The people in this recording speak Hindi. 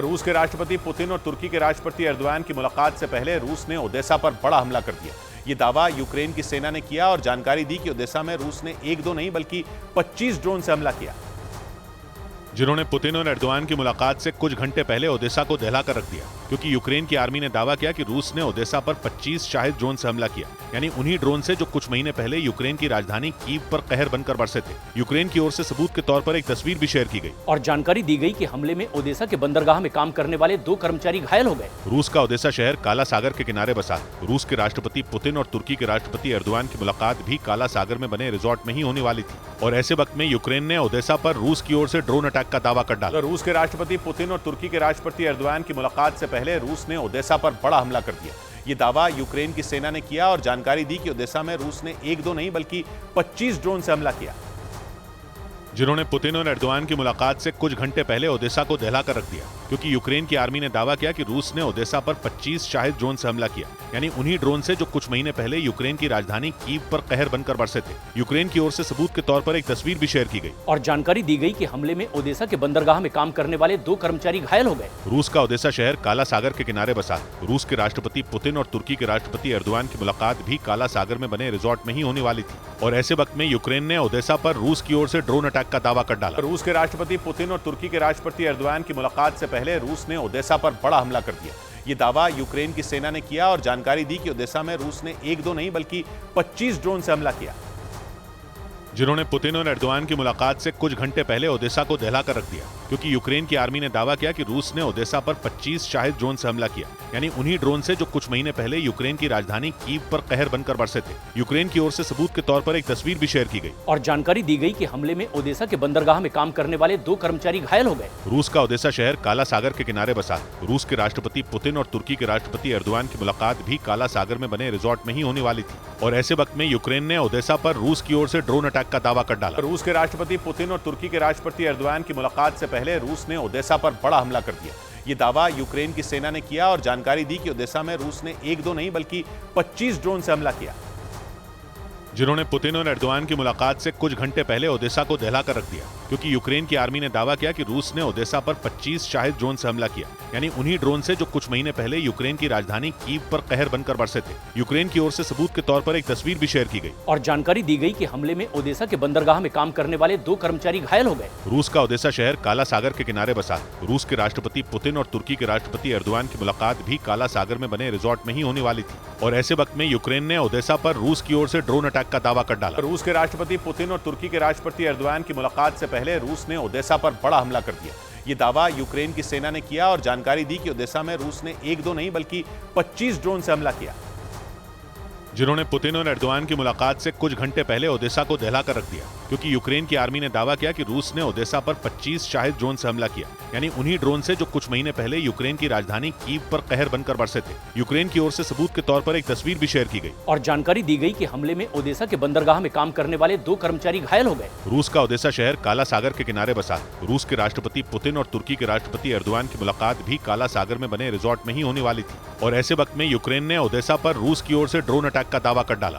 रूस के राष्ट्रपति पुतिन और तुर्की के राष्ट्रपति एर्दोआन की मुलाकात से पहले रूस ने ओदेसा पर बड़ा हमला कर दिया। ये दावा यूक्रेन की सेना ने किया और जानकारी दी कि ओदेसा में रूस ने एक दो नहीं बल्कि 25 ड्रोन से हमला किया। जिन्होंने पुतिन और एर्दोआन की मुलाकात से कुछ घंटे पहले ओदेसा को दहला कर रख दिया, क्योंकि यूक्रेन की आर्मी ने दावा किया कि रूस ने ओदेसा पर 25 शाहिद ड्रोन से हमला किया, यानी उन्हीं ड्रोन से जो कुछ महीने पहले यूक्रेन की राजधानी कीव पर कहर बनकर बरसे थे। यूक्रेन की ओर से सबूत के तौर पर एक तस्वीर भी शेयर की गई और जानकारी दी गई कि हमले में ओदेसा के बंदरगाह में काम करने वाले 2 कर्मचारी घायल हो गए। रूस का ओदेसा शहर काला सागर के किनारे बसा है। रूस के राष्ट्रपति पुतिन और तुर्की के राष्ट्रपति एर्दोआन की मुलाकात भी काला सागर में बने रिजॉर्ट में ही होने वाली थी, और ऐसे वक्त में यूक्रेन ने ओदेसा पर रूस की ओर से ड्रोन अटैक का दावा कर डाला। रूस के राष्ट्रपति पुतिन और तुर्की के राष्ट्रपति एर्दोआन की मुलाकात से पहले रूस ने ओदेसा पर बड़ा हमला कर दिया। ये दावा यूक्रेन की सेना ने किया और जानकारी दी कि ओदेसा में रूस ने एक दो नहीं बल्कि 25 ड्रोन से हमला किया। जिन्होंने पुतिन और एर्दोआन की मुलाकात से कुछ घंटे पहले ओदेसा को दहला कर रख दिया, क्योंकि यूक्रेन की आर्मी ने दावा किया कि रूस ने ओदेसा पर 25 शाहिद ड्रोन से हमला किया, यानी उन्हीं ड्रोन से जो कुछ महीने पहले यूक्रेन की राजधानी कीव पर कहर बनकर बरसे थे। यूक्रेन की ओर से सबूत के तौर पर एक तस्वीर भी शेयर की गई और जानकारी दी गई कि हमले में ओदेसा के बंदरगाह में काम करने वाले 2 कर्मचारी घायल हो गए। रूस का ओदेसा शहर काला सागर के किनारे बसा है। रूस के राष्ट्रपति पुतिन और तुर्की के राष्ट्रपति एर्दोआन की मुलाकात भी काला सागर में बने रिजॉर्ट में ही होने वाली थी, और ऐसे वक्त में यूक्रेन ने ओदेसा पर रूस की ओर से ड्रोन अटैक का दावा कर डाला। रूस के राष्ट्रपति पुतिन और तुर्की के राष्ट्रपति एर्दोआन की मुलाकात से पहले रूस ने ओदेसा पर बड़ा हमला कर दिया। ये दावा यूक्रेन की सेना ने किया और जानकारी दी कि ओदेसा में रूस ने एक दो नहीं बल्कि 25 ड्रोन से हमला किया। जिन्होंने पुतिन और एर्दोआन की मुलाकात से कुछ घंटे पहले ओदेसा को दहला कर रख दिया, क्योंकि यूक्रेन की आर्मी ने दावा किया कि रूस ने ओदेसा पर 25 शाहिद ड्रोन से हमला किया, यानी उन्हीं ड्रोन से जो कुछ महीने पहले यूक्रेन की राजधानी कीव पर कहर बनकर बरसे थे। यूक्रेन की ओर से सबूत के तौर पर एक तस्वीर भी शेयर की गई और जानकारी दी गई कि हमले में ओदेसा के बंदरगाह में काम करने वाले 2 कर्मचारी घायल हो गए। रूस का ओदेसा शहर काला सागर के किनारे बसा है। रूस के राष्ट्रपति पुतिन और तुर्की के राष्ट्रपति एर्दोआन की मुलाकात भी काला सागर में बने रिजॉर्ट में ही होने वाली थी, और ऐसे वक्त में यूक्रेन ने ओदेसा पर रूस की ओर से ड्रोन अटैक का दावा कर डाला। रूस के राष्ट्रपति पुतिन और तुर्की के राष्ट्रपति एर्दोआन की मुलाकात से पहले रूस ने ओदेसा पर बड़ा हमला कर दिया। ये दावा यूक्रेन की सेना ने किया और जानकारी दी कि ओदेसा में रूस ने एक दो नहीं बल्कि 25 ड्रोन से हमला किया। जिन्होंने पुतिन और एर्दोआन की मुलाकात से कुछ घंटे पहले ओदेसा को दहला कर रख दिया, क्योंकि यूक्रेन की आर्मी ने दावा किया कि रूस ने ओदेसा पर 25 शाहिद ड्रोन से हमला किया, यानी उन्हीं ड्रोन से जो कुछ महीने पहले यूक्रेन की राजधानी कीव पर कहर बनकर बरसे थे। यूक्रेन की ओर से सबूत के तौर पर एक तस्वीर भी शेयर की गई और जानकारी दी गई कि हमले में ओदेसा के बंदरगाह में काम करने वाले 2 कर्मचारी घायल हो गए। रूस का ओदेसा शहर काला सागर के किनारे बसा है। रूस के राष्ट्रपति पुतिन और तुर्की के राष्ट्रपति एर्दोआन की मुलाकात भी काला सागर में बने रिजॉर्ट में ही होने वाली थी, और ऐसे वक्त में यूक्रेन ने ओदेसा पर रूस की ओर से ड्रोन अटैक का दावा कर डाला। रूस के राष्ट्रपति पुतिन और तुर्की के राष्ट्रपति एर्दोआन की मुलाकात से पहले रूस ने ओदेसा पर बड़ा हमला कर दिया। ये दावा यूक्रेन की सेना ने किया और जानकारी दी कि ओदेसा में रूस ने एक दो नहीं बल्कि 25 ड्रोन से हमला किया। जिन्होंने पुतिन और एर्दोआन की मुलाकात से कुछ घंटे पहले ओदेसा को दहला कर रख दिया, क्योंकि यूक्रेन की आर्मी ने दावा किया कि रूस ने ओदेसा पर 25 शाहिद ड्रोन से हमला किया, यानी उन्हीं ड्रोन से जो कुछ महीने पहले यूक्रेन की राजधानी कीव पर कहर बनकर बरसे थे। यूक्रेन की ओर से सबूत के तौर पर एक तस्वीर भी शेयर की गई और जानकारी दी गई कि हमले में ओदेसा के बंदरगाह में काम करने वाले 2 कर्मचारी घायल हो गए। रूस का ओदेसा शहर काला सागर के किनारे बसा है। रूस के राष्ट्रपति पुतिन और तुर्की के राष्ट्रपति एर्दोआन की मुलाकात भी काला सागर में बने रिजॉर्ट में ही होने वाली थी, और ऐसे वक्त में यूक्रेन ने ओदेसा पर रूस की ओर से ड्रोन अटैक का दावा कर डाला।